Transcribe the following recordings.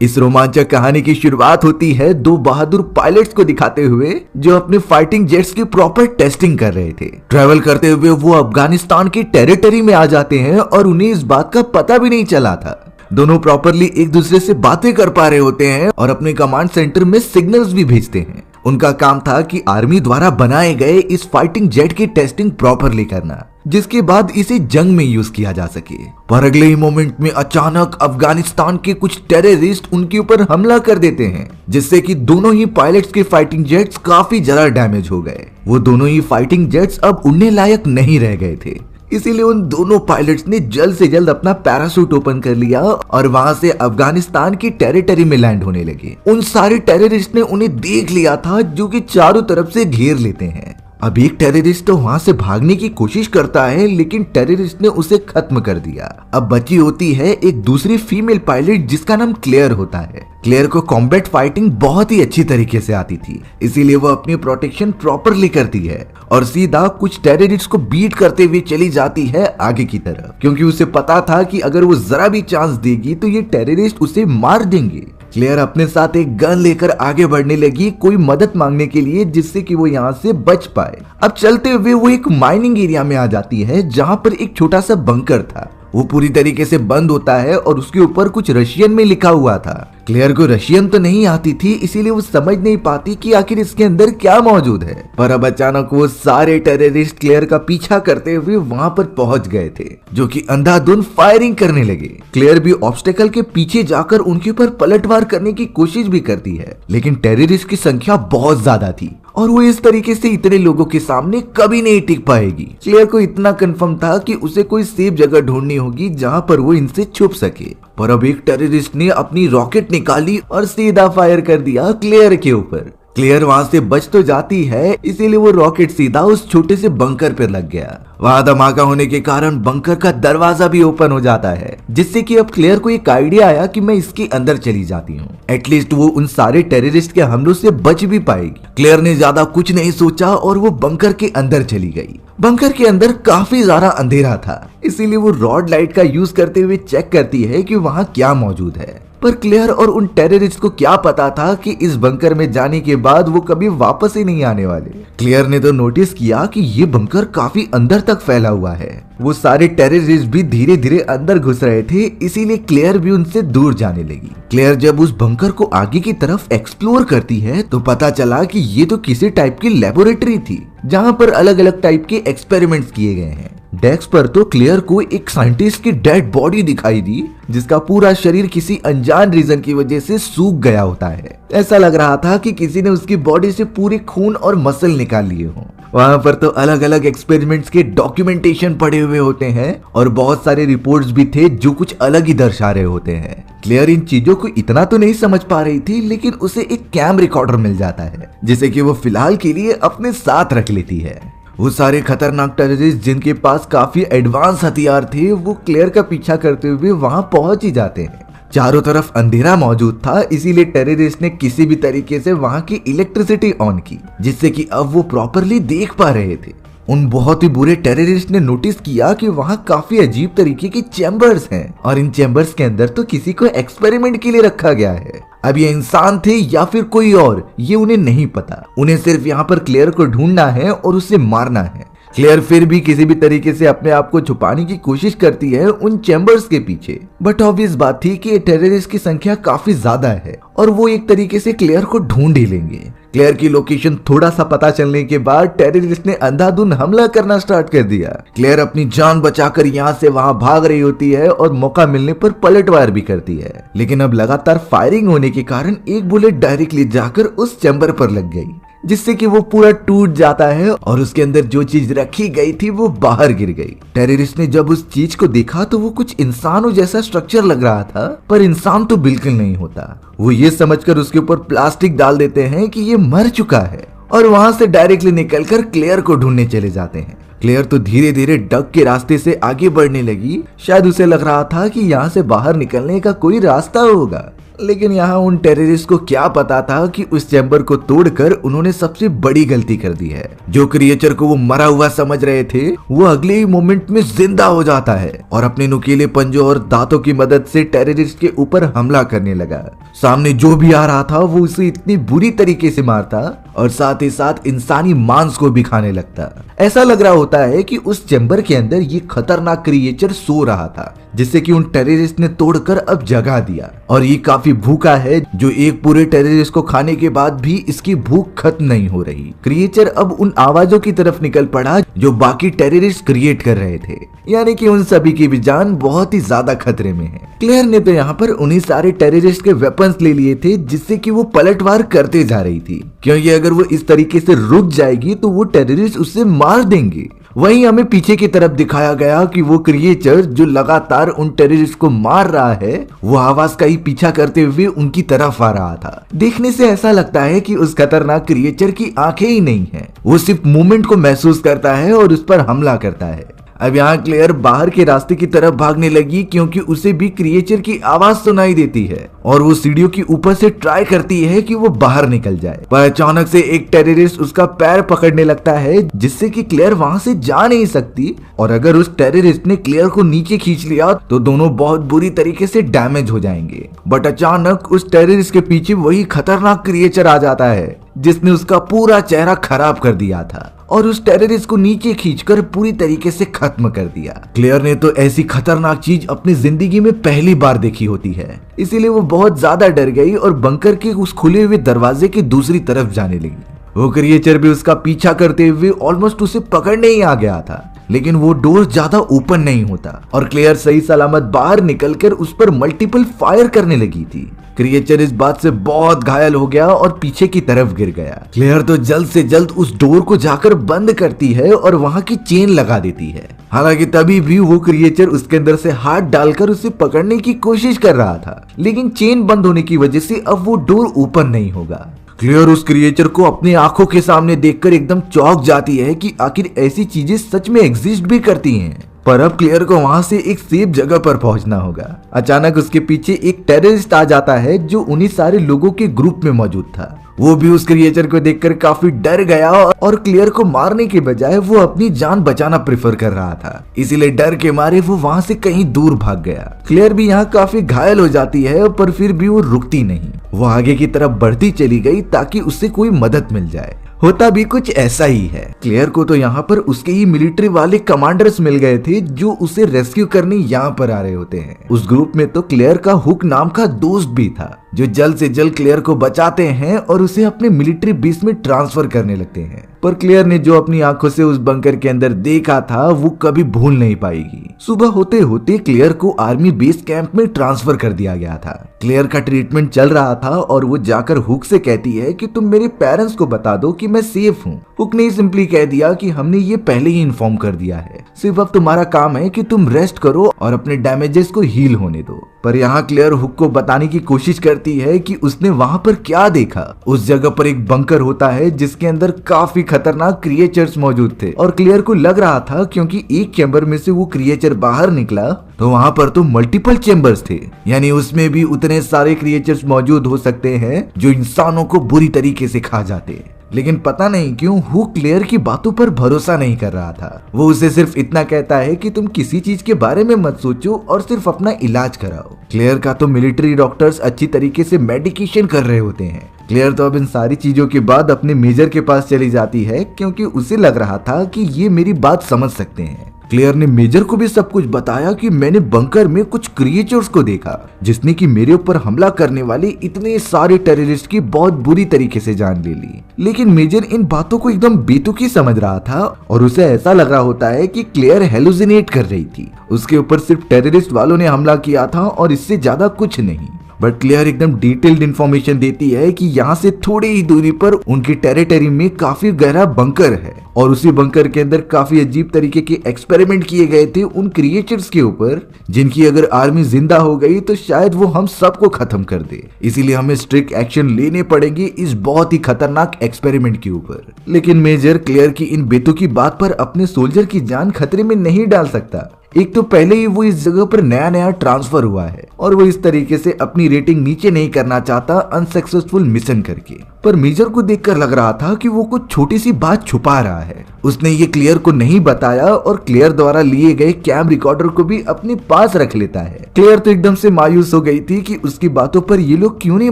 इस रोमांचक कहानी की शुरुआत होती है दो बहादुर पायलट्स को दिखाते हुए जो अपने फाइटिंग जेट्स की प्रॉपर टेस्टिंग कर रहे थे। ट्रैवल करते हुए वो अफगानिस्तान की टेरिटरी में आ जाते हैं और उन्हें इस बात का पता भी नहीं चला था। दोनों प्रॉपरली एक दूसरे से बातें कर पा रहे होते हैं और अपने कमांड सेंटर में सिग्नल्स भी भेजते हैं। उनका काम था कि आर्मी द्वारा बनाए गए इस फाइटिंग जेट की टेस्टिंग प्रॉपरली करना, जिसके बाद इसे जंग में यूज किया जा सके। पर अगले ही मोमेंट में अचानक अफगानिस्तान के कुछ टेररिस्ट उनके ऊपर हमला कर देते हैं, जिससे कि दोनों ही पायलट्स के फाइटिंग जेट्स काफी ज्यादा डैमेज हो गए। वो दोनों ही फाइटिंग जेट्स अब उड़ने लायक नहीं रह गए थे, इसीलिए उन दोनों पायलट्स ने जल्द से जल्द अपना पैराशूट ओपन कर लिया और वहां से अफगानिस्तान की टेरिटरी में लैंड होने लगे। उन सारे टेररिस्ट ने उन्हें देख लिया था, जो कि चारों तरफ से घेर लेते हैं। अब एक टेररिस्ट तो वहां से भागने की कोशिश करता है, लेकिन टेररिस्ट ने उसे खत्म कर दिया। अब बची होती है एक दूसरी फीमेल पायलट जिसका नाम क्लेयर होता है। क्लेयर को कॉम्बैट फाइटिंग बहुत ही अच्छी तरीके से आती थी, इसीलिए वो अपनी प्रोटेक्शन प्रॉपरली करती है और सीधा कुछ टेररिस्ट को बीट करते हुए चली जाती है आगे की तरफ, क्योंकि उसे पता था कि अगर वो जरा भी चांस देगी तो ये टेररिस्ट उसे मार देंगे। क्लेयर अपने साथ एक गन लेकर आगे बढ़ने लगी, कोई मदद मांगने के लिए, जिससे कि वो यहाँ से बच पाए। अब चलते हुए वो एक माइनिंग एरिया में आ जाती है, जहाँ पर एक छोटा सा बंकर था। वो पूरी तरीके से बंद होता है और उसके ऊपर कुछ रशियन में लिखा हुआ था। क्लेयर को रशियन तो नहीं आती थी, इसीलिए वो समझ नहीं पाती कि आखिर इसके अंदर क्या मौजूद है। पर अब अचानक वो सारे टेररिस्ट क्लेयर का पीछा करते हुए वहां पर पहुंच गए थे, जो कि अंधाधुंध फायरिंग करने लगे। क्लेयर भी ऑब्स्टेकल के पीछे जाकर उनके ऊपर पलटवार करने की कोशिश भी करती है, लेकिन टेररिस्ट की संख्या बहुत ज्यादा थी और वो इस तरीके से इतने लोगों के सामने कभी नहीं टिक पाएगी। क्लेयर को इतना कंफर्म था कि उसे कोई सेफ जगह ढूंढनी होगी जहां पर वो इनसे छुप सके। पर अब एक टेररिस्ट ने अपनी रॉकेट निकाली और सीधा फायर कर दिया क्लेयर के ऊपर। क्लेयर वहां से बच तो जाती है, इसीलिए वो रॉकेट सीधा उस छोटे से बंकर पर लग गया। वहां धमाका होने के कारण बंकर का दरवाजा भी ओपन हो जाता है, जिससे कि अब क्लेयर को एक आइडिया आया कि मैं इसके अंदर चली जाती हूँ। एटलीस्ट वो उन सारे टेररिस्ट के हमलों से बच भी पाएगी। क्लेयर ने ज्यादा कुछ नहीं सोचा और वो बंकर के अंदर चली गई। बंकर के अंदर काफी ज्यादा अंधेरा था, इसीलिए वो रॉड लाइट का यूज करते हुए चेक करती है कि वहां क्या मौजूद है। पर क्लेयर और उन टेररिस्ट को क्या पता था कि इस बंकर में जाने के बाद वो कभी वापस ही नहीं आने वाले। क्लेयर ने तो नोटिस किया कि ये बंकर काफी अंदर तक फैला हुआ है। वो सारे टेररिस्ट भी धीरे धीरे अंदर घुस रहे थे, इसीलिए क्लेयर भी उनसे दूर जाने लगी। क्लेयर जब उस बंकर को आगे की तरफ एक्सप्लोर करती है तो पता चला कि ये तो किसी टाइप की लेबोरेटरी थी, जहाँ पर अलग अलग टाइप के एक्सपेरिमेंट्स किए गए हैं। डेस्क पर तो क्लेयर को एक साइंटिस्ट की डेड बॉडी दिखाई दी, जिसका पूरा शरीर किसी अनजान रीजन की वजह से सूख गया होता है। ऐसा लग रहा था कि किसी ने उसकी बॉडी से पूरे खून और मसल निकाल लिए हों। वहां पर तो अलग अलग एक्सपेरिमेंट्स के डॉक्यूमेंटेशन पड़े हुए होते हैं और बहुत सारे रिपोर्ट्स भी थे जो कुछ अलग ही दर्शा रहे होते हैं। क्लेयर इन चीजों को इतना तो नहीं समझ पा रही थी, लेकिन उसे एक कैम रिकॉर्डर मिल जाता है, जिसे कि वो फिलहाल के लिए अपने साथ रख लेती है। वो सारे खतरनाक टेररिस्ट जिनके पास काफी एडवांस हथियार थे, वो क्लेयर का पीछा करते हुए वहां पहुंच ही जाते हैं। चारों तरफ अंधेरा मौजूद था, इसीलिए टेररिस्ट ने किसी भी तरीके से वहां की इलेक्ट्रिसिटी ऑन की, जिससे कि अब वो प्रॉपरली देख पा रहे थे। उन बहुत ही बुरे टेररिस्ट ने नोटिस किया कि वहां काफी अजीब तरीके की चैम्बर्स हैं और इन चैम्बर्स के अंदर तो किसी को एक्सपेरिमेंट के लिए रखा गया है। अब ये इंसान थे या फिर कोई और, ये उन्हें नहीं पता। उन्हें सिर्फ यहाँ पर क्लेयर को ढूंढना है और उसे मारना है। क्लेयर फिर भी किसी भी तरीके से अपने आप को छुपाने की कोशिश करती है उन चैम्बर्स के पीछे, बट ऑब्वियस बात थी कि टेररिस्ट की संख्या काफी ज्यादा है और वो एक तरीके से क्लेयर को ढूंढ ही लेंगे। क्लेयर की लोकेशन थोड़ा सा पता चलने के बाद टेररिस्ट ने अंधाधुंध हमला करना स्टार्ट कर दिया। क्लेयर अपनी जान बचाकर यहाँ से वहां भाग रही होती है और मौका मिलने पर पलटवार भी करती है, लेकिन अब लगातार फायरिंग होने के कारण एक बुलेट डायरेक्टली जाकर उस चैम्बर पर लग गई, जिससे कि वो पूरा टूट जाता है और उसके अंदर जो चीज रखी गई थी वो बाहर गिर गई। टेररिस्ट ने जब उस चीज को देखा तो वो कुछ इंसानों जैसा स्ट्रक्चर लग रहा था, पर इंसान तो बिल्कुल नहीं होता। वो ये समझकर उसके ऊपर प्लास्टिक डाल देते हैं कि ये मर चुका है और वहां से डायरेक्टली निकलकर क्लेयर को ढूंढने चले जाते हैं। क्लेयर तो धीरे धीरे डग के रास्ते से आगे बढ़ने लगी। शायद उसे लग रहा था कि यहाँ से बाहर निकलने का कोई रास्ता होगा, लेकिन यहाँ उन टेररिस्ट को क्या पता था कि उस चैम्बर को तोड़कर उन्होंने सबसे बड़ी गलती कर दी है। जो क्रिएचर को वो मरा हुआ समझ रहे थे वो अगले ही मोमेंट में जिंदा हो जाता है और अपने नुकीले पंजों और दांतों की मदद से टेररिस्ट के ऊपर हमला करने लगा। सामने जो भी आ रहा था वो उसे इतनी बुरी तरीके से मारता और साथ ही साथ इंसानी मांस को भी खाने लगता। ऐसा लग रहा होता है कि उस चैम्बर के अंदर ये खतरनाक क्रिएचर सो रहा था, जिससे कि उन टेररिस्ट ने तोड़कर अब जगा दिया और ये काफी भूखा है, जो एक पूरे टेररिस्ट को खाने के बाद भी इसकी भूख खत्म नहीं हो रही। क्रिएचर अब उन आवाजों की तरफ निकल पड़ा जो बाकी टेररिस्ट क्रिएट कर रहे थे, यानी कि उन सभी की भी जान बहुत ही ज्यादा खतरे में है। क्लेयर ने तो यहाँ पर उन्हीं सारे टेररिस्ट के वेपन्स ले लिए थे जिससे कि वो पलटवार करते जा रही थी, क्योंकि अगर वो इस तरीके से रुक जाएगी तो वो टेररिस्ट उससे मार देंगे। वहीं हमें पीछे की तरफ दिखाया गया कि वो क्रिएचर जो लगातार उन टेररिस्ट को मार रहा है वो आवाज का ही पीछा करते हुए उनकी तरफ आ रहा था। देखने से ऐसा लगता है कि उस खतरनाक क्रिएचर की आंखें ही नहीं है, वो सिर्फ मूवमेंट को महसूस करता है और उस पर हमला करता है। अब यहाँ क्लेयर बाहर के रास्ते की तरफ भागने लगी क्योंकि उसे भी क्रिएचर की आवाज सुनाई देती है और वो सीढ़ियों के ऊपर से ट्राई करती है कि वो बाहर निकल जाए, पर अचानक से एक टेररिस्ट उसका पैर पकड़ने लगता है जिससे कि क्लेयर वहां से जा नहीं सकती और अगर उस टेररिस्ट ने क्लेयर को नीचे खींच लिया तो दोनों बहुत बुरी तरीके से डैमेज हो जाएंगे। बट अचानक उस टेररिस्ट के पीछे वही खतरनाक क्रिएचर आ जाता है जिसने उसका पूरा चेहरा खराब कर दिया था और उस टेररिस्ट को नीचे खींचकर पूरी तरीके से खत्म कर दिया। क्लेयर ने तो ऐसी खतरनाक चीज अपनी जिंदगी में पहली बार देखी होती है, इसीलिए वो बहुत ज्यादा डर गई और बंकर के उस खुले हुए दरवाजे की दूसरी तरफ जाने लगी। वो क्रिएचर भी उसका पीछा करते हुए ऑलमोस्ट उसे पकड़ने ही आ गया था, लेकिन वो डोर ज्यादा ओपन नहीं होता और क्लेयर सही सलामत बाहर निकलकर उस पर मल्टीपल फायर करने लगी थी। क्रिएचर इस बात से बहुत घायल हो गया और पीछे की तरफ गिर गया। क्लेयर तो जल्द से जल्द उस डोर को जाकर बंद करती है और वहां की चेन लगा देती है। हालांकि तभी भी वो क्रिएचर उसके अंदर से हाथ डालकर उसे पकड़ने की कोशिश कर रहा था, लेकिन चेन बंद होने की वजह से अब वो डोर ओपन नहीं होगा। क्लेयर उस क्रिएचर को अपनी आंखों के सामने देखकर एकदम चौंक जाती है कि आखिर ऐसी चीजें सच में एग्जिस्ट भी करती हैं। पर अब क्लेयर को वहां से एक सेफ जगह पर पहुंचना होगा। अचानक उसके पीछे एक टेररिस्ट आ जाता है जो उन्हीं सारे लोगों के ग्रुप में मौजूद था। वो भी उस क्रिएचर को देखकर काफी डर गया और क्लेयर को मारने के बजाय वो अपनी जान बचाना प्रेफर कर रहा था, इसीलिए डर के मारे वो वहां से कहीं दूर भाग गया। क्लेयर भी यहाँ काफी घायल हो जाती है पर फिर भी वो रुकती नहीं, वो आगे की तरफ बढ़ती चली गई ताकि उससे कोई मदद मिल जाए। होता भी कुछ ऐसा ही है। क्लेयर को तो यहाँ पर उसके ही मिलिट्री वाले कमांडर्स मिल गए थे जो उसे रेस्क्यू करने यहाँ पर आ रहे होते हैं। उस ग्रुप में तो क्लेयर का हुक नाम का दोस्त भी था जो जल्द से जल्द क्लेयर को बचाते हैं और उसे अपने मिलिट्री बेस में ट्रांसफर करने लगते हैं। पर क्लेयर ने जो अपनी आंखों से उस बंकर के अंदर देखा था वो कभी भूल नहीं पाएगी। सुबह होते होते क्लेयर को आर्मी बेस कैंप में ट्रांसफर कर दिया गया था। क्लेयर का ट्रीटमेंट चल रहा था और वो जाकर हुक से कहती है कि तुम मेरे पेरेंट्स को बता दो कि मैं सेफ हूँ। हुक ने सिंपली कह दिया कि हमने ये पहले ही इन्फॉर्म कर दिया है, सिर्फ अब तुम्हारा काम है कि तुम रेस्ट करो और अपने डैमेजेस को हील होने दो। पर यहाँ क्लेयर हुक को बताने की कोशिश करती है कि उसने वहां पर क्या देखा। उस जगह पर एक बंकर होता है जिसके अंदर काफी खतरनाक क्रिएचर्स मौजूद थे और क्लेयर को लग रहा था क्योंकि एक चैम्बर में से वो क्रिएचर बाहर निकला तो वहां पर तो मल्टीपल चैम्बर्स थे, यानी उसमें भी उतने सारे क्रिएचर्स मौजूद हो सकते हैं जो इंसानों को बुरी तरीके से खा जाते हैं। लेकिन पता नहीं क्यों हुक क्लेयर की बातों पर भरोसा नहीं कर रहा था। वो उसे सिर्फ इतना कहता है कि तुम किसी चीज के बारे में मत सोचो और सिर्फ अपना इलाज कराओ। क्लेयर का तो मिलिट्री डॉक्टर्स अच्छी तरीके से मेडिकेशन कर रहे होते हैं। क्लेयर तो अब इन सारी चीजों के बाद अपने मेजर के पास चली जाती है क्योंकि उसे लग रहा था कि ये मेरी बात समझ सकते हैं। क्लेयर ने मेजर को भी सब कुछ बताया कि मैंने बंकर में कुछ क्रिएचर्स को देखा जिसने कि मेरे ऊपर हमला करने वाले इतने सारे टेररिस्ट की बहुत बुरी तरीके से जान ले ली। लेकिन मेजर इन बातों को एकदम बेतुकी समझ रहा था और उसे ऐसा लग रहा होता है कि क्लेयर हेलुसिनेट कर रही थी। उसके ऊपर सिर्फ टेररिस्ट वालों ने हमला किया था और इससे ज्यादा कुछ नहीं। बट क्लेयर एकदम डिटेल्ड इंफॉर्मेशन देती है कि यहाँ से थोड़ी ही दूरी पर उनकी टेरिटरी में काफी गहरा बंकर है और उसी बंकर के अंदर काफी अजीब तरीके के एक्सपेरिमेंट किए गए थे उन क्रिएचर्स के ऊपर जिनकी अगर आर्मी जिंदा हो गई तो शायद वो हम सबको खत्म कर दे। इसीलिए हमें स्ट्रिक्ट एक्शन लेने पड़ेंगे इस बहुत ही खतरनाक एक्सपेरिमेंट के ऊपर। लेकिन मेजर क्लेयर की इन बेतुकी बात पर अपने सोल्जर की जान खतरे में नहीं डाल सकता, एक तो पहले ही वो इस जगह पर नया नया ट्रांसफर हुआ है और वो इस तरीके से अपनी रेटिंग नीचे नहीं करना चाहता अनसक्सेसफुल मिशन करके। पर मेजर को देखकर लग रहा था कि वो कुछ छोटी सी बात छुपा रहा है। उसने ये क्लियर को नहीं बताया और क्लियर द्वारा लिए गए कैम रिकॉर्डर को भी अपने पास रख लेता है। क्लियर तो एकदम से मायूस हो गई थी कि उसकी बातों पर ये लोग क्यों नहीं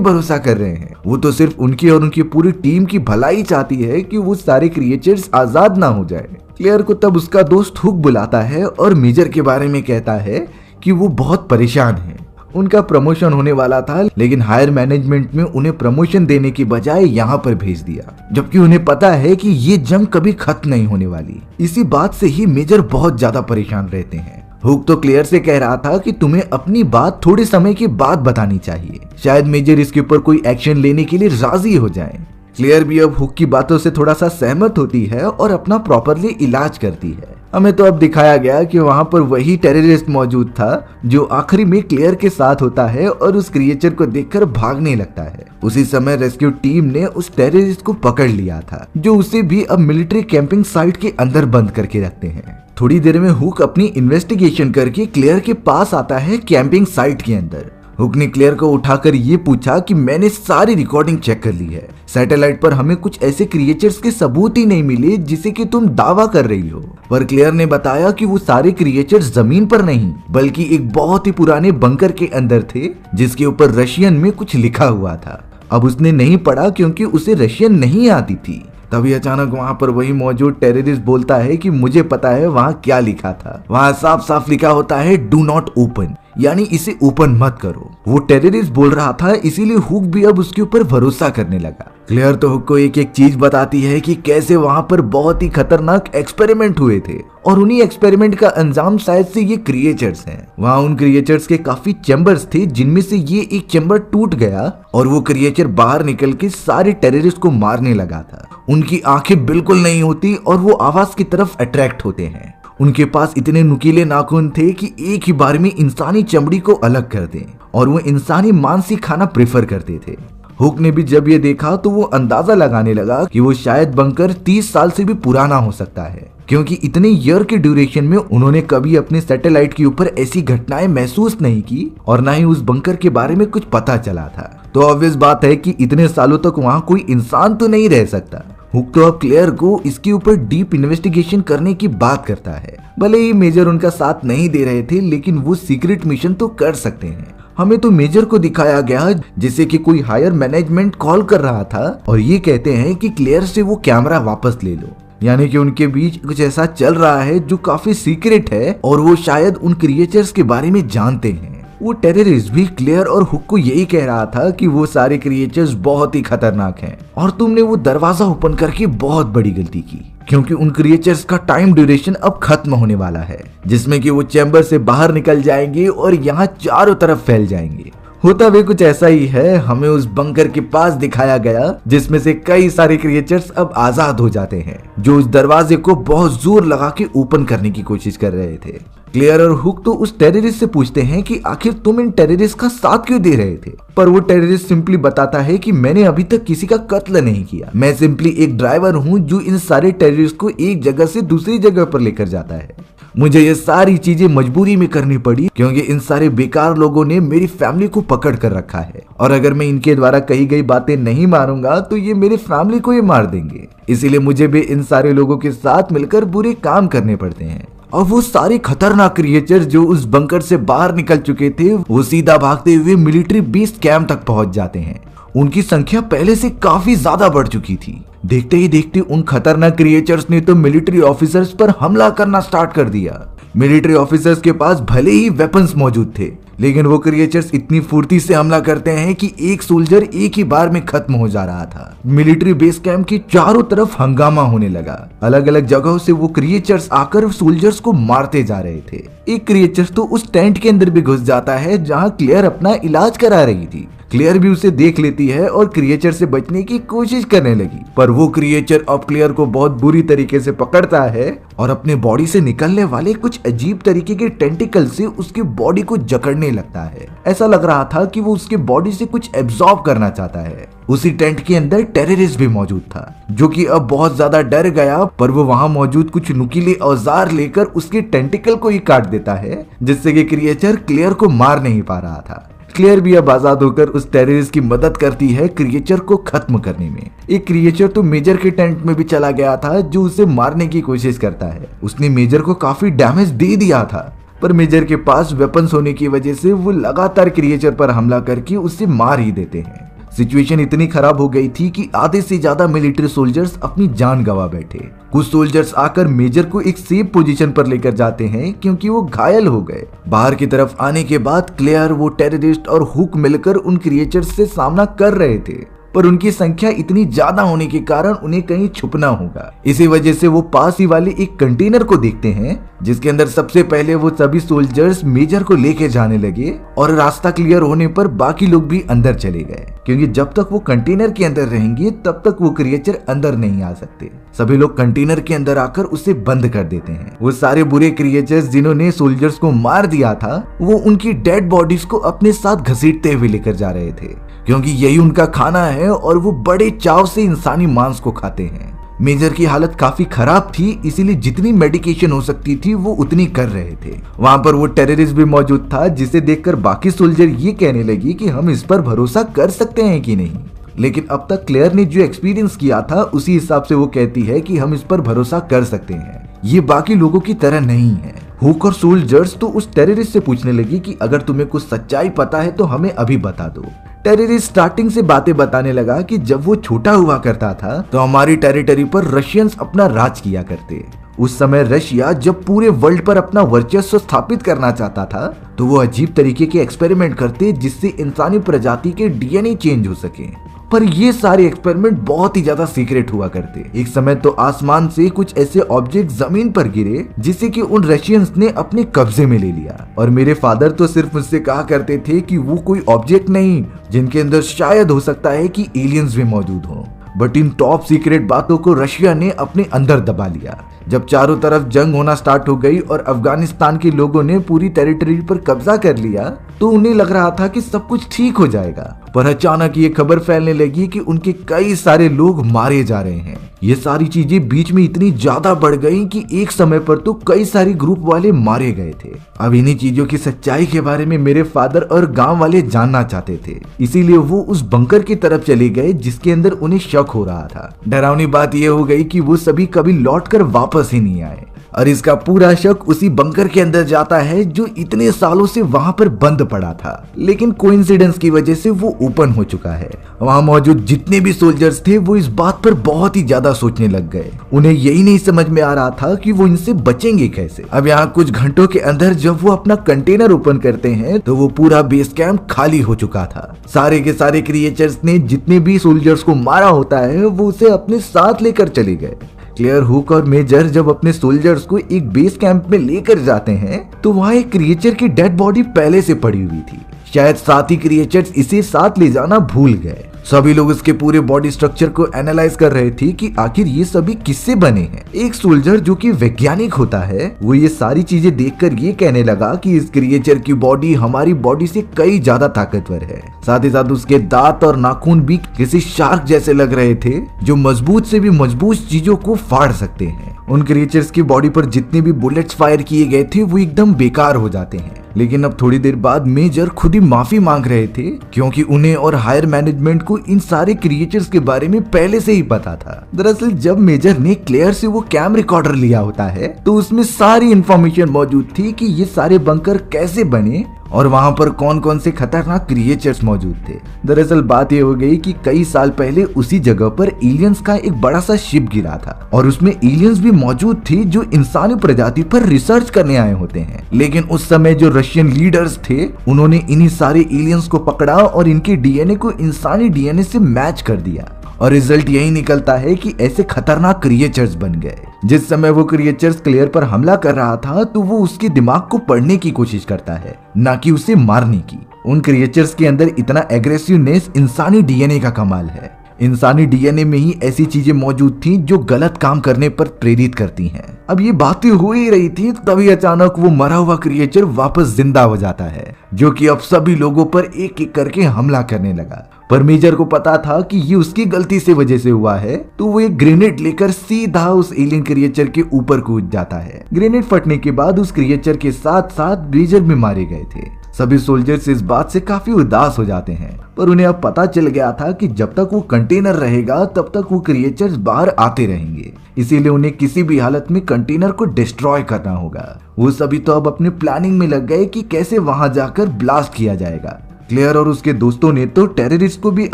भरोसा कर रहे हैं। वो तो सिर्फ उनकी और उनकी पूरी टीम की भलाई चाहती है कि वो सारे क्रिएचर्स आजाद ना हो जाए। क्लियर को तब उसका दोस्त हुक बुलाता है और मेजर के बारे में कहता है कि वो बहुत परेशान है। उनका प्रमोशन होने वाला था, लेकिन हायर मैनेजमेंट में उन्हें प्रमोशन देने की बजाय यहाँ पर भेज दिया, जबकि उन्हें पता है कि ये जंग कभी खत्म नहीं होने वाली। इसी बात से ही मेजर बहुत ज्यादा परेशान रहते हैं। हुक तो क्लियर से कह रहा था कि तुम्हें अपनी बात थोड़े समय के बाद बतानी चाहिए, शायद मेजर इसके ऊपर कोई एक्शन लेने के लिए राजी हो जाए। क्लियर भी अब हुक की बातों से थोड़ा सा सहमत होती है और अपना प्रॉपरली इलाज करती है। हमें तो अब दिखाया गया कि वहां पर वही टेररिस्ट मौजूद था जो आखिरी में क्लियर के साथ होता है और उस क्रिएचर को देखकर भागने लगता है। उसी समय रेस्क्यू टीम ने उस टेररिस्ट को पकड़ लिया था, जो उसे भी अब मिलिट्री कैंपिंग साइट के अंदर बंद करके रखते हैं। थोड़ी देर में हुक अपनी इन्वेस्टिगेशन करके क्लियर के पास आता है कैंपिंग साइट के अंदर। हुक ने क्लियर को उठाकर ये पूछा कि मैंने सारी रिकॉर्डिंग चेक कर ली है, सैटेलाइट पर हमें कुछ ऐसे क्रिएचर्स के सबूत ही नहीं मिले जिसे कि तुम दावा कर रही हो। पर क्लियर ने बताया कि वो सारे क्रिएचर्स जमीन पर नहीं बल्कि एक बहुत ही पुराने बंकर के अंदर थे, जिसके ऊपर रशियन में कुछ लिखा हुआ था। अब उसने नहीं पढ़ा क्योंकि उसे रशियन नहीं आती थी। तभी अचानक वहां पर वही मौजूद टेररिस्ट बोलता है कि मुझे पता है वहां क्या लिखा था। वहां साफ साफ लिखा होता है डू नॉट ओपन, यानी इसे ओपन मत करो। वो टेररिस्ट बोल रहा था, इसीलिए हुक भी अब उसके ऊपर भरोसा करने लगा। क्लियर तो हुक को एक एक चीज बताती है कि कैसे वहां पर बहुत ही खतरनाक एक्सपेरिमेंट हुए थे और उन्हीं एक्सपेरिमेंट का अंजाम शायद से ये क्रिएचर्स हैं। वहां उन क्रिएचर्स के काफी चैम्बर्स थे, जिनमें से ये एक चैम्बर टूट गया और वो क्रिएचर बाहर निकल के सारे टेररिस्ट को मारने लगा था। उनकी आंखें बिल्कुल नहीं होती और वो आवाज की तरफ अट्रैक्ट होते हैं। उनके पास इतने नुकीले नाखून थे कि एक ही बार में इंसानी चमड़ी को अलग कर दें और वो इंसानी मांस ही खाना प्रेफर करते थे। हुक ने भी जब ये देखा तो वो अंदाजा लगाने लगा कि वो शायद बंकर 30 साल से भी पुराना हो सकता है, क्योंकि इतने ईयर के ड्यूरेशन में उन्होंने कभी अपने सैटेलाइट के ऊपर ऐसी घटनाएं महसूस नहीं की और ना ही उस बंकर के बारे में कुछ पता चला था। तो ऑब्वियस बात है कि इतने सालों तक वहां कोई इंसान तो नहीं रह सकता। हुक तो अब क्लियर को इसके ऊपर डीप इन्वेस्टिगेशन करने की बात करता है। भले ही मेजर उनका साथ नहीं दे रहे थे, लेकिन वो सीक्रेट मिशन तो कर सकते हैं। हमें तो मेजर को दिखाया गया जिसे कि कोई हायर मैनेजमेंट कॉल कर रहा था और ये कहते हैं कि क्लियर से वो कैमरा वापस ले लो, यानी कि उनके बीच कुछ ऐसा चल रहा है जो काफी सीक्रेट है और वो शायद उन क्रिएचर्स के बारे में जानते हैं। वो टेररिस्ट भी क्लियर और हुक को यही कह रहा था कि वो सारे क्रिएचर्स बहुत ही खतरनाक हैं और तुमने वो दरवाजा ओपन करके बहुत बड़ी गलती की, क्योंकि उन क्रिएचर्स का टाइम ड्यूरेशन अब खत्म होने वाला है, जिसमें कि वो चैम्बर से बाहर निकल जाएंगे और यहाँ चारों तरफ फैल जाएंगे। होता भी कुछ ऐसा ही है। हमें उस बंकर के पास दिखाया गया जिसमें से कई सारे क्रिएचर्स अब आजाद हो जाते हैं, जो उस दरवाजे को बहुत जोर लगा के ओपन करने की कोशिश कर रहे थे। क्लियर और हुक तो उस टेररिस्ट से पूछते हैं कि आखिर तुम इन टेररिस्ट का साथ क्यों दे रहे थे, पर वो टेररिस्ट सिंपली बताता है कि मैंने अभी तक किसी का कत्ल नहीं किया, मैं सिंपली एक ड्राइवर हूँ जो इन सारे टेररिस्ट को एक जगह से दूसरी जगह पर लेकर जाता है। मुझे ये सारी चीजें मजबूरी में करनी पड़ी क्योंकि इन सारे बेकार लोगों ने मेरी फैमिली को पकड़ कर रखा है और अगर मैं इनके द्वारा कही गई बातें नहीं मानूंगा तो ये मेरी फैमिली को ही मार देंगे। इसीलिए मुझे भी इन सारे लोगों के साथ मिलकर बुरे काम करने पड़ते हैं। और वो सारे खतरनाक क्रिएचर जो उस बंकर से बाहर निकल चुके थे वो सीधा भागते हुए मिलिट्री बेस कैंप तक पहुंच जाते हैं। उनकी संख्या पहले से काफी ज्यादा बढ़ चुकी थी। देखते ही देखते उन खतरनाक क्रिएचर्स ने तो मिलिट्री ऑफिसर्स पर हमला करना स्टार्ट कर दिया। मिलिट्री ऑफिसर्स के पास भले ही वेपन्स मौजूद थे, लेकिन वो क्रिएचर्स इतनी फुर्ती से हमला करते हैं कि एक सोल्जर एक ही बार में खत्म हो जा रहा था। मिलिट्री बेस कैंप के चारों तरफ हंगामा होने लगा। अलग अलग जगहों से वो क्रिएचर्स आकर सोल्जर्स को मारते जा रहे थे। एक क्रिएचर तो उस टेंट के अंदर भी घुस जाता है जहां क्लियर अपना इलाज करा रही थी, क्लेयर भी उसे देख लेती है और क्रिएचर से बचने की कोशिश करने लगी, पर वो क्रिएचर अब क्लेयर को बहुत बुरी तरीके से पकड़ता है और अपने बॉडी से निकलने वाले कुछ अजीब तरीके के टेंटिकल से उसकी बॉडी को जकड़ने लगता है। ऐसा लग रहा था कि वो उसके बॉडी से कुछ एब्जॉर्ब करना चाहता है। उसी टेंट के अंदर टेररिस्ट भी मौजूद था, जो कि अब बहुत ज्यादा डर गया, पर वो वहां मौजूद कुछ नुकीले औजार लेकर उसके टेंटिकल को ही काट देता है, जिससे कि क्रिएचर क्लेयर को मार नहीं पा रहा था। क्लेयर भी अब आजाद होकर उस टेररिस्ट की मदद करती है क्रिएचर को खत्म करने में। एक क्रिएचर तो मेजर के टेंट में भी चला गया था, जो उसे मारने की कोशिश करता है। उसने मेजर को काफी डैमेज दे दिया था, पर मेजर के पास वेपन्स होने की वजह से वो लगातार क्रिएचर पर हमला करके उसे मार ही देते हैं। सिचुएशन इतनी खराब हो गई थी कि आधे से ज्यादा मिलिट्री सोल्जर्स अपनी जान गंवा बैठे। कुछ सोल्जर्स आकर मेजर को एक सेफ पोजीशन पर लेकर जाते हैं क्योंकि वो घायल हो गए। बाहर की तरफ आने के बाद क्लेयर, वो टेररिस्ट और हुक मिलकर उन क्रिएचर्स से सामना कर रहे थे, पर उनकी संख्या इतनी ज्यादा होने के कारण उन्हें कहीं छुपना होगा। इसी वजह से वो पास ही वाले एक कंटेनर को देखते हैं, जिसके अंदर सबसे पहले वो सभी सोल्जर्स मेजर को लेके जाने लगे और रास्ता क्लियर होने पर बाकी लोग भी अंदर चले गए, क्योंकि जब तक वो कंटेनर के अंदर रहेंगे तब तक वो क्रिएचर अंदर नहीं आ सकते। सभी लोग कंटेनर के अंदर आकर उसे बंद कर देते हैं। वो सारे बुरे क्रिएचर्स जिन्होंने सोल्जर्स को मार दिया था, वो उनकी डेड बॉडीज को अपने साथ घसीटते हुए लेकर जा रहे थे, क्योंकि यही उनका खाना है और वो बड़े चाव से इंसानी मांस को खाते हैं। मेजर की हालत काफी खराब थी, इसीलिए जितनी मेडिकेशन हो सकती थी वो उतनी कर रहे थे। वहां पर वो टेररिस्ट भी मौजूद था, जिसे देखकर बाकी सोल्जर ये कहने लगी कि हम इस पर भरोसा कर सकते हैं कि नहीं। लेकिन अब तक क्लेयर ने जो एक्सपीरियंस किया था उसी हिसाब से वो कहती है कि हम इस पर भरोसा कर सकते हैं, ये बाकी लोगों की तरह नहीं है। हुक और सोल्जर्स तो उस टेररिस्ट से पूछने लगी कि अगर तुम्हें कुछ सच्चाई पता है तो हमें अभी बता दो। टेररिस्ट स्टार्टिंग से बातें बताने लगा कि जब वो छोटा हुआ करता था तो हमारी टेरिटरी पर रशियंस अपना राज किया करते। उस समय रशिया जब पूरे वर्ल्ड पर अपना वर्चस्व स्थापित करना चाहता था तो वो अजीब तरीके के एक्सपेरिमेंट करते जिससे इंसानी प्रजाति के डीएनए चेंज हो सके, पर ये सारे एक्सपेरिमेंट बहुत ही ज्यादा सीक्रेट हुआ करते। एक समय तो आसमान से कुछ ऐसे ऑब्जेक्ट जमीन पर गिरे जिसे कि उन रशियंस ने अपने कब्जे में ले लिया, और मेरे फादर तो सिर्फ मुझसे कहा करते थे कि वो कोई ऑब्जेक्ट नहीं जिनके अंदर शायद हो सकता है कि एलियंस भी मौजूद हो, बट इन टॉप सीक्रेट बातों को रशिया ने अपने अंदर दबा लिया। जब चारों तरफ जंग होना स्टार्ट हो गई और अफगानिस्तान के लोगों ने पूरी टेरिटरी पर कब्जा कर लिया तो उन्हें लग रहा था कि सब कुछ ठीक हो जाएगा, पर अचानक ये खबर फैलने लगी कि उनके कई सारे लोग मारे जा रहे हैं। ये सारी चीजें बीच में इतनी ज्यादा बढ़ गई कि एक समय पर तो कई सारे ग्रुप वाले मारे गए थे। अब इन्हीं चीजों की सच्चाई के बारे में मेरे फादर और गांव वाले जानना चाहते थे, इसीलिए वो उस बंकर की तरफ चले गए जिसके अंदर उन्हें शक हो रहा था। डरावनी बात यह हो गई कि वो सभी कभी लौटकर वापस ही नहीं आए, और इसका पूरा शक उसी बंकर के अंदर जाता है जो इतने सालों से वहां पर बंद पड़ा था, लेकिन कोइंसिडेंस की वजह से वो ओपन हो चुका है। वहां मौजूद जितने भी सोल्जर्स थे वो इस बात पर बहुत ही ज्यादा सोचने लग गए। उन्हें यही नहीं समझ में आ रहा था कि वो इनसे बचेंगे कैसे। अब यहाँ कुछ घंटों के अंदर जब वो अपना कंटेनर ओपन करते हैं तो वो पूरा बेस कैंप खाली हो चुका था। सारे के सारे क्रिएचर्स ने जितने भी सोल्जर्स को मारा होता है वो उसे अपने साथ लेकर चले गए। क्लेयर, हुक और मेजर जब अपने सोल्जर्स को एक बेस कैंप में लेकर जाते हैं तो वहां एक क्रिएचर की डेड बॉडी पहले से पड़ी हुई थी। शायद साथी क्रिएचर्स इसे साथ ले जाना भूल गए। सभी लोग इसके पूरे बॉडी स्ट्रक्चर को एनालाइज कर रहे थे कि आखिर ये सभी किससे बने हैं। एक सोल्जर जो कि वैज्ञानिक होता है वो ये सारी चीजें देखकर ये कहने लगा कि इस क्रिएचर की बॉडी हमारी बॉडी से कई ज्यादा ताकतवर है। साथ ही साथ उसके दांत और नाखून भी किसी शार्क जैसे लग रहे थे जो मजबूत से भी मजबूत चीजों को फाड़ सकते हैं। उन क्रिएचर्स की बॉडी पर जितने भी बुलेट्स फायर किए गए थे वो एकदम बेकार हो जाते हैं। लेकिन अब थोड़ी देर बाद मेजर खुद ही माफी मांग रहे थे क्योंकि उन्हें और हायर मैनेजमेंट को इन सारे क्रिएचर्स के बारे में पहले से ही पता था। दरअसल जब मेजर ने क्लेयर से वो कैम रिकॉर्डर लिया होता है तो उसमें सारी इंफॉर्मेशन मौजूद थी कि ये सारे बंकर कैसे बने और वहां पर कौन कौन से खतरनाक क्रिएचर्स मौजूद थे। दरअसल बात ये हो गई कि कई साल पहले उसी जगह पर एलियंस का एक बड़ा सा शिप गिरा था और उसमें एलियंस भी मौजूद थी जो इंसानी प्रजाति पर रिसर्च करने आए होते हैं। लेकिन उस समय जो रशियन लीडर्स थे उन्होंने इन्हीं सारे एलियंस को पकड़ा और इनके डीएनए को इंसानी डीएनए से मैच कर दिया और रिजल्ट यही निकलता है कि ऐसे खतरनाक क्रिएचर्स बन गए। जिस समय वो क्रिएचर्स क्लेयर पर हमला कर रहा था तो वो उसके दिमाग को पढ़ने की कोशिश करता है, ना कि उसे मारने की। उन क्रिएचर्स के अंदर इतना एग्रेसिवनेस इंसानी डीएनए का कमाल है। इंसानी डीएनए में ही ऐसी चीजें मौजूद थी जो गलत काम करने पर प्रेरित करती हैं। अब ये बातें हो ही रही थी, तभी अचानक वो मरा हुआ क्रिएचर वापस जिंदा हो जाता है, जो कि अब सभी लोगों पर एक एक करके हमला करने लगा। पर मेजर को पता था कि ये उसकी गलती से वजह से हुआ है, तो वो एक ग्रेनेड लेकर सीधा उस एलियन क्रिएचर के ऊपर कूद जाता है। ग्रेनेड फटने के बाद उस क्रिएचर के साथ साथ मेजर भी मारे गए थे। सभी सोल्जर्स इस बात से काफी उदास हो जाते हैं, पर उन्हें अब पता चल गया था कि जब तक वो कंटेनर रहेगा तब तक वो क्रिएचर्स बाहर आते रहेंगे, इसीलिए उन्हें किसी भी हालत में कंटेनर को डिस्ट्रॉय करना होगा। वो सभी तो अब अपनी प्लानिंग में लग गए कि कैसे वहां जाकर ब्लास्ट किया जाएगा। क्लेयर और उसके दोस्तों ने तो टेररिस्ट को भी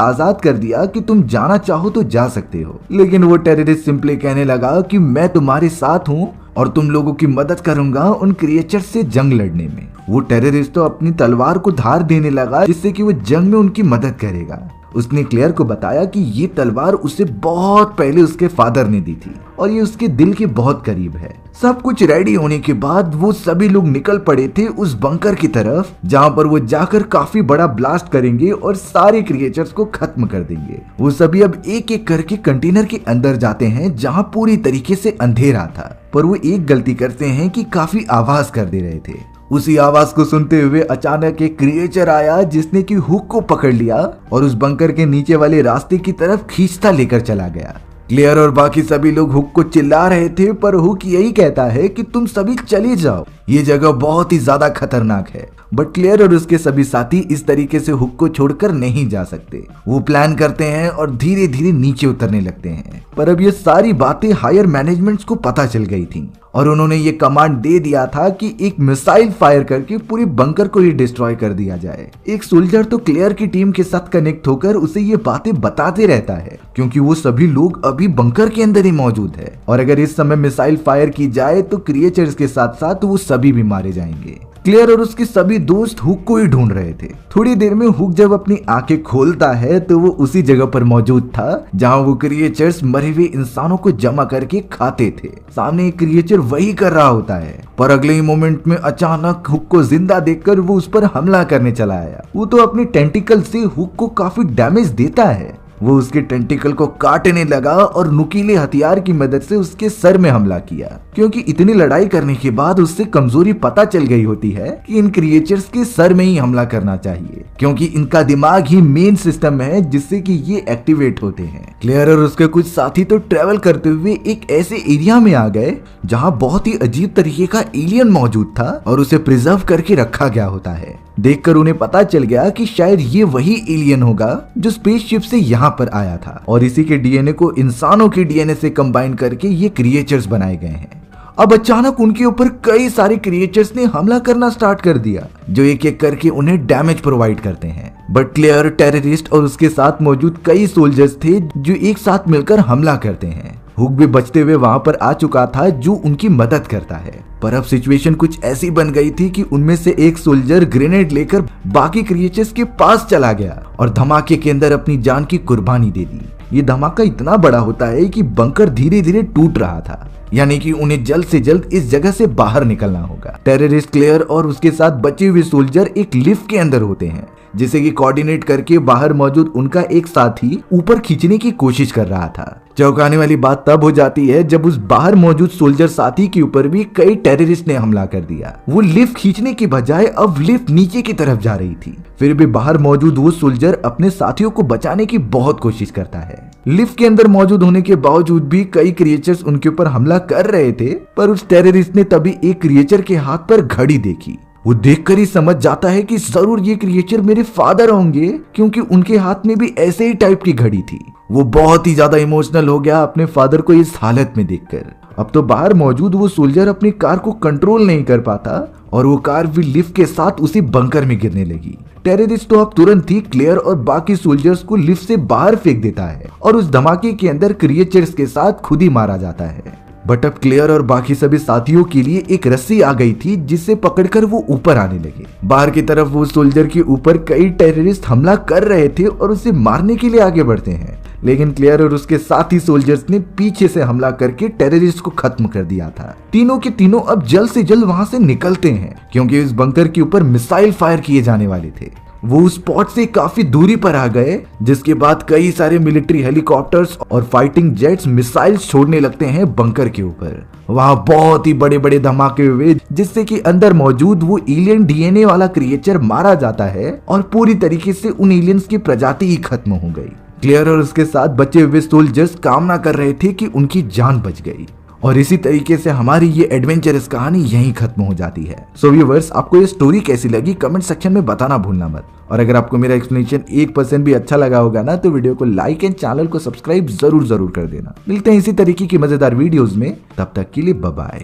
आजाद कर दिया कि तुम जाना चाहो तो जा सकते हो, लेकिन वो टेररिस्ट सिंपली कहने लगा कि मैं तुम्हारे साथ हूँ और तुम लोगों की मदद करूंगा उन क्रिएचर से जंग लड़ने में। वो टेररिस्ट तो अपनी तलवार को धार देने लगा जिससे कि वो जंग में उनकी मदद करेगा। उसने क्लेयर को बताया कि ये तलवार उसे बहुत पहले उसके फादर ने दी थी और ये उसके दिल के बहुत करीब है। सब कुछ रेडी होने के बाद वो सभी लोग निकल पड़े थे उस बंकर की तरफ, जहां पर वो जाकर काफी बड़ा ब्लास्ट करेंगे और सारे क्रिएचर्स को खत्म कर देंगे। वो सभी अब एक एक करके कंटेनर के अंदर जाते हैं, जहां पूरी तरीके से अंधेरा था, पर वो एक गलती करते हैं कि काफी आवाज कर दे रहे थे। उसी आवाज को सुनते हुए अचानक एक क्रिएचर आया जिसने कि हुक को पकड़ लिया और उस बंकर के नीचे वाले रास्ते की तरफ खींचता लेकर चला गया। क्लेयर और बाकी सभी लोग हुक को चिल्ला रहे थे, पर हुक यही कहता है कि तुम सभी चले जाओ, ये जगह बहुत ही ज्यादा खतरनाक है। बट क्लेयर और उसके सभी साथी इस तरीके से हुक को छोड़कर नहीं जा सकते। वो प्लान करते हैं और धीरे धीरे नीचे उतरने लगते हैं, पर अब ये सारी बातें हायर मैनेजमेंट को पता चल गई थी और उन्होंने ये कमांड दे दिया था कि एक मिसाइल फायर करके पूरी बंकर को ही डिस्ट्रॉय कर दिया जाए। एक सोल्जर तो क्लेयर की टीम के साथ कनेक्ट होकर उसे ये बातें बताते रहता है, क्योंकि वो सभी लोग अभी बंकर के अंदर ही मौजूद है और अगर इस समय मिसाइल फायर की जाए तो क्रिएचर्स के साथ साथ वो सभी भी मारे जाएंगे। क्लेयर और उसके सभी दोस्त हुक को ही ढूंढ रहे थे। थोड़ी देर में हुक जब अपनी आंखें खोलता है तो वो उसी जगह पर मौजूद था जहां वो क्रिएचर्स मरे हुए इंसानों को जमा करके खाते थे। सामने एक क्रिएचर वही कर रहा होता है, पर अगले ही मोमेंट में अचानक हुक को जिंदा देखकर वो उस पर हमला करने चला आया। वो तो अपनी टेंटिकल से हुक को काफी डैमेज देता है। वो उसके टेंटिकल को काटने लगा और नुकीले हथियार की मदद से उसके सर में हमला किया, क्योंकि इतनी लड़ाई करने के बाद उससे कमजोरी पता चल गई होती है कि इन क्रिएचर्स के सर में ही हमला करना चाहिए, क्योंकि इनका दिमाग ही मेन सिस्टम है जिससे कि ये एक्टिवेट होते हैं। क्लेयर और उसके कुछ साथी तो ट्रेवल करते हुए एक ऐसे एरिया में आ गए जहाँ बहुत ही अजीब तरीके का एलियन मौजूद था और उसे प्रिजर्व करके रखा गया होता है। देखकर उन्हें पता चल गया कि शायद ये वही एलियन होगा जो स्पेसशिप से यहाँ पर आया था और इसी के डीएनए को इंसानों के डीएनए से कंबाइन करके ये क्रिएचर्स बनाए गए हैं। अब अचानक उनके ऊपर कई सारे क्रिएचर्स ने हमला करना स्टार्ट कर दिया, जो एक एक करके उन्हें डैमेज प्रोवाइड करते हैं। बट क्लेयर, टेररिस्ट और उसके साथ मौजूद कई सोल्जर्स थे जो एक साथ मिलकर हमला करते हैं। हुक भी बचते हुए वहां पर आ चुका था जो उनकी मदद करता है, पर अब सिचुएशन कुछ ऐसी बन गई थी कि उनमें से एक सोल्जर ग्रेनेड लेकर बाकी क्रिएचर्स के पास चला गया और धमाके के अंदर अपनी जान की कुर्बानी दे दी। ये धमाका इतना बड़ा होता है कि बंकर धीरे धीरे टूट रहा था, यानी कि उन्हें जल्द से जल्द इस जगह से बाहर निकलना होगा। टेररिस्ट, क्लेयर और उसके साथ बचे हुए सोल्जर एक लिफ्ट के अंदर होते हैं, जिसे कि कोऑर्डिनेट करके बाहर मौजूद उनका एक साथी ऊपर खींचने की कोशिश कर रहा था। चौंकाने वाली बात तब हो जाती है जब उस बाहर मौजूद सोल्जर साथी के ऊपर भी कई टेररिस्ट ने हमला कर दिया। वो लिफ्ट खींचने की बजाय अब लिफ्ट नीचे की तरफ जा रही थी। फिर भी बाहर मौजूद वो सोल्जर अपने साथियों को बचाने की बहुत कोशिश करता है। लिफ्ट के अंदर मौजूद होने के बावजूद भी कई क्रिएचर्स उनके ऊपर हमला कर रहे थे, पर उस टेररिस्ट ने तभी एक क्रिएचर के हाथ पर घड़ी देखी। वो देखकर ही समझ जाता है कि जरूर ये क्रिएचर मेरे फादर होंगे, क्योंकि उनके हाथ में भी ऐसे ही टाइप की घड़ी थी। वो बहुत ही ज्यादा इमोशनल हो गया अपने फादर को इस हालत में देखकर। अब तो बाहर मौजूद वो सोल्जर अपनी कार को कंट्रोल नहीं कर पाता और वो कार भी लिफ्ट के साथ उसी बंकर में गिरने लगी। टेररिस्ट तो अब तुरंत ही क्लेयर और बाकी सोल्जर्स को लिफ्ट से बाहर फेंक देता है और उस धमाके के अंदर क्रिएचर्स के साथ खुद ही मारा जाता है। बट अब क्लेयर और बाकी सभी साथियों के लिए एक रस्सी आ गई थी, जिससे पकड़कर वो ऊपर आने लगे। बाहर की तरफ वो सोल्जर के ऊपर कई टेररिस्ट हमला कर रहे थे और उसे मारने के लिए आगे बढ़ते हैं, लेकिन क्लेयर और उसके साथी सोल्जर्स ने पीछे से हमला करके टेररिस्ट को खत्म कर दिया था। तीनों के तीनों अब जल्द से जल्द वहां से निकलते हैं, क्योंकि इस बंकर के ऊपर मिसाइल फायर किए जाने वाले थे। वो उस स्पॉट से काफी दूरी पर आ गए, जिसके बाद कई सारे मिलिट्री हेलीकॉप्टर्स और फाइटिंग जेट्स मिसाइल्स छोड़ने लगते हैं बंकर के ऊपर। वहां बहुत ही बड़े बड़े धमाके हुए, जिससे कि अंदर मौजूद वो एलियन डीएनए वाला क्रिएचर मारा जाता है और पूरी तरीके से उन एलियंस की प्रजाति ही खत्म हो गई। क्लियर और उसके साथ बचे हुए सोल्जर्स कामना कर रहे थे कि उनकी जान बच गई। और इसी तरीके से हमारी ये एडवेंचरस कहानी यहीं खत्म हो जाती है। सो व्यूअर्स, आपको ये स्टोरी कैसी लगी कमेंट सेक्शन में बताना भूलना मत। और अगर आपको मेरा एक्सप्लेनेशन 1% भी अच्छा लगा होगा ना, तो वीडियो को लाइक एंड चैनल को सब्सक्राइब जरूर कर देना। मिलते हैं इसी तरीके की मजेदार वीडियोस में, तब तक के लिए बाय बाय।